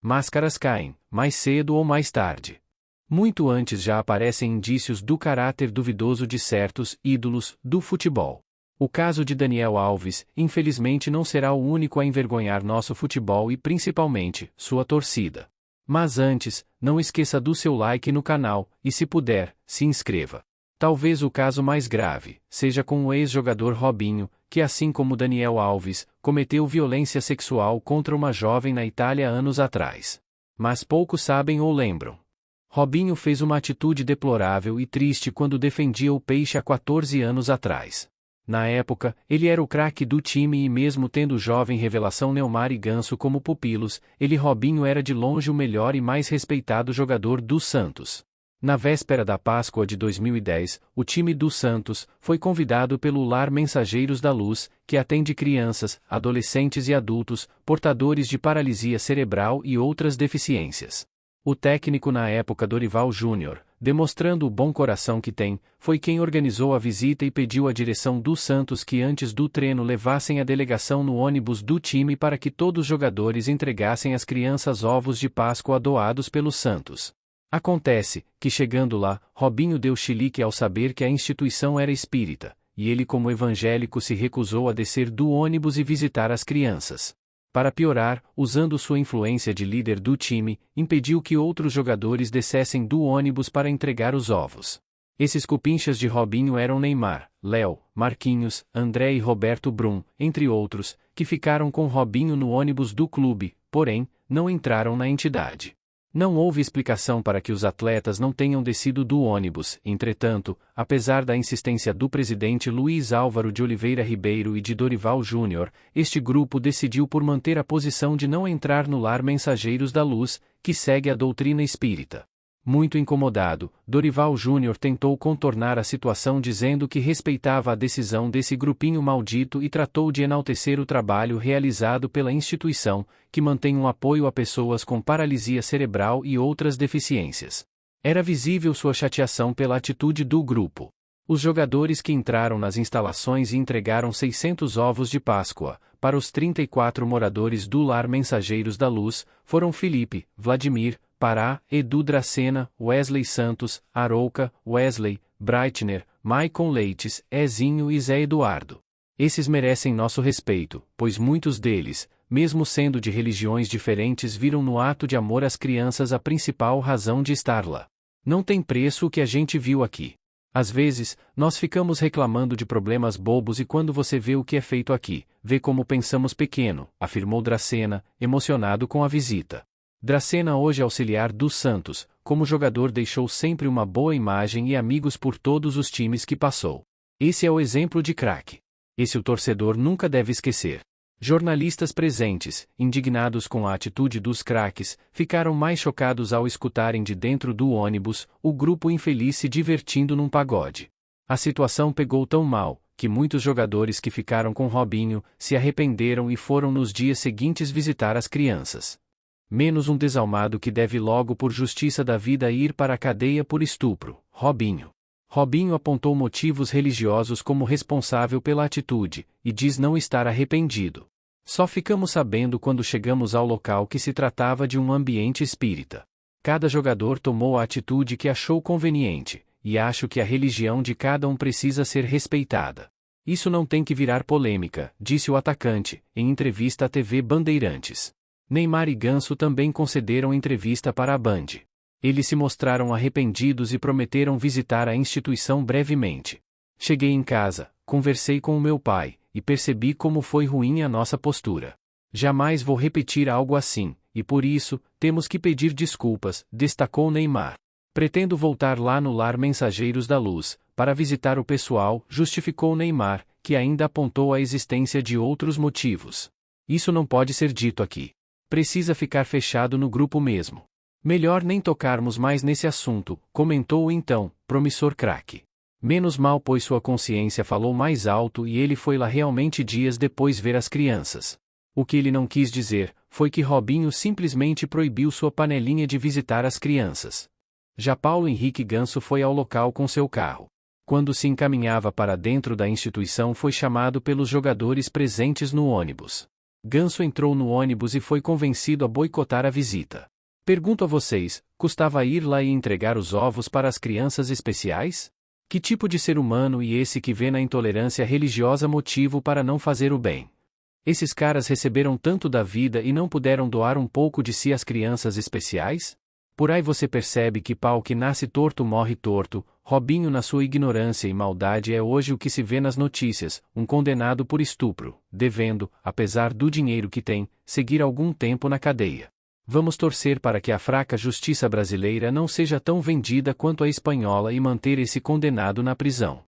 máscaras caem, mais cedo ou mais tarde. Muito antes já aparecem indícios do caráter duvidoso de certos ídolos do futebol. O caso de Daniel Alves, infelizmente, não será o único a envergonhar nosso futebol e principalmente sua torcida. Mas antes, não esqueça do seu like no canal e, se puder, se inscreva. Talvez o caso mais grave seja com o ex-jogador Robinho, que, assim como Daniel Alves, cometeu violência sexual contra uma jovem na Itália anos atrás. Mas poucos sabem ou lembram. Robinho fez uma atitude deplorável e triste quando defendia o Peixe há 14 anos atrás. Na época, ele era o craque do time e, mesmo tendo o jovem revelação Neymar e Ganso como pupilos, Robinho era de longe o melhor e mais respeitado jogador do Santos. Na véspera da Páscoa de 2010, o time do Santos foi convidado pelo Lar Mensageiros da Luz, que atende crianças, adolescentes e adultos, portadores de paralisia cerebral e outras deficiências. O técnico na época, Dorival Júnior, demonstrando o bom coração que tem, foi quem organizou a visita e pediu à direção do Santos que antes do treino levassem a delegação no ônibus do time para que todos os jogadores entregassem às crianças ovos de Páscoa doados pelo Santos. Acontece que, chegando lá, Robinho deu chilique ao saber que a instituição era espírita, e ele, como evangélico, se recusou a descer do ônibus e visitar as crianças. Para piorar, usando sua influência de líder do time, impediu que outros jogadores descessem do ônibus para entregar os ovos. Esses cupinchas de Robinho eram Neymar, Léo, Marquinhos, André e Roberto Brum, entre outros, que ficaram com Robinho no ônibus do clube, porém, não entraram na entidade. Não houve explicação para que os atletas não tenham descido do ônibus. Entretanto, apesar da insistência do presidente Luiz Álvaro de Oliveira Ribeiro e de Dorival Júnior, este grupo decidiu por manter a posição de não entrar no Lar Mensageiros da Luz, que segue a doutrina espírita. Muito incomodado, Dorival Júnior tentou contornar a situação dizendo que respeitava a decisão desse grupinho maldito e tratou de enaltecer o trabalho realizado pela instituição, que mantém um apoio a pessoas com paralisia cerebral e outras deficiências. Era visível sua chateação pela atitude do grupo. Os jogadores que entraram nas instalações e entregaram 600 ovos de Páscoa para os 34 moradores do Lar Mensageiros da Luz foram Felipe, Vladimir, Pará, Edu Dracena, Wesley Santos, Arouca, Wesley, Breitner, Maicon Leites, Ezinho e Zé Eduardo. Esses merecem nosso respeito, pois muitos deles, mesmo sendo de religiões diferentes, viram no ato de amor às crianças a principal razão de estar lá. Não tem preço o que a gente viu aqui. Às vezes, nós ficamos reclamando de problemas bobos e quando você vê o que é feito aqui, vê como pensamos pequeno, afirmou Dracena, emocionado com a visita. Dracena, hoje auxiliar do Santos, como jogador deixou sempre uma boa imagem e amigos por todos os times que passou. Esse é o exemplo de craque. Esse o torcedor nunca deve esquecer. Jornalistas presentes, indignados com a atitude dos craques, ficaram mais chocados ao escutarem de dentro do ônibus o grupo infeliz se divertindo num pagode. A situação pegou tão mal, que muitos jogadores que ficaram com Robinho se arrependeram e foram nos dias seguintes visitar as crianças. Menos um desalmado que deve logo por justiça da vida ir para a cadeia por estupro, Robinho. Robinho apontou motivos religiosos como responsável pela atitude, e diz não estar arrependido. Só ficamos sabendo quando chegamos ao local que se tratava de um ambiente espírita. Cada jogador tomou a atitude que achou conveniente, e acho que a religião de cada um precisa ser respeitada. Isso não tem que virar polêmica, disse o atacante, em entrevista à TV Bandeirantes. Neymar e Ganso também concederam entrevista para a Band. Eles se mostraram arrependidos e prometeram visitar a instituição brevemente. Cheguei em casa, conversei com o meu pai, e percebi como foi ruim a nossa postura. Jamais vou repetir algo assim, e por isso, temos que pedir desculpas, destacou Neymar. Pretendo voltar lá no Lar Mensageiros da Luz, para visitar o pessoal, justificou Neymar, que ainda apontou a existência de outros motivos. Isso não pode ser dito aqui. Precisa ficar fechado no grupo mesmo. Melhor nem tocarmos mais nesse assunto, comentou o então, promissor craque. Menos mal, pois sua consciência falou mais alto e ele foi lá realmente dias depois ver as crianças. O que ele não quis dizer, foi que Robinho simplesmente proibiu sua panelinha de visitar as crianças. Já Paulo Henrique Ganso foi ao local com seu carro. Quando se encaminhava para dentro da instituição foi chamado pelos jogadores presentes no ônibus. Ganso entrou no ônibus e foi convencido a boicotar a visita. Pergunto a vocês, custava ir lá e entregar os ovos para as crianças especiais? Que tipo de ser humano e esse que vê na intolerância religiosa motivo para não fazer o bem? Esses caras receberam tanto da vida e não puderam doar um pouco de si às crianças especiais? Por aí você percebe que pau que nasce torto morre torto. Robinho, na sua ignorância e maldade, é hoje o que se vê nas notícias, um condenado por estupro, devendo, apesar do dinheiro que tem, seguir algum tempo na cadeia. Vamos torcer para que a fraca justiça brasileira não seja tão vendida quanto a espanhola e manter esse condenado na prisão.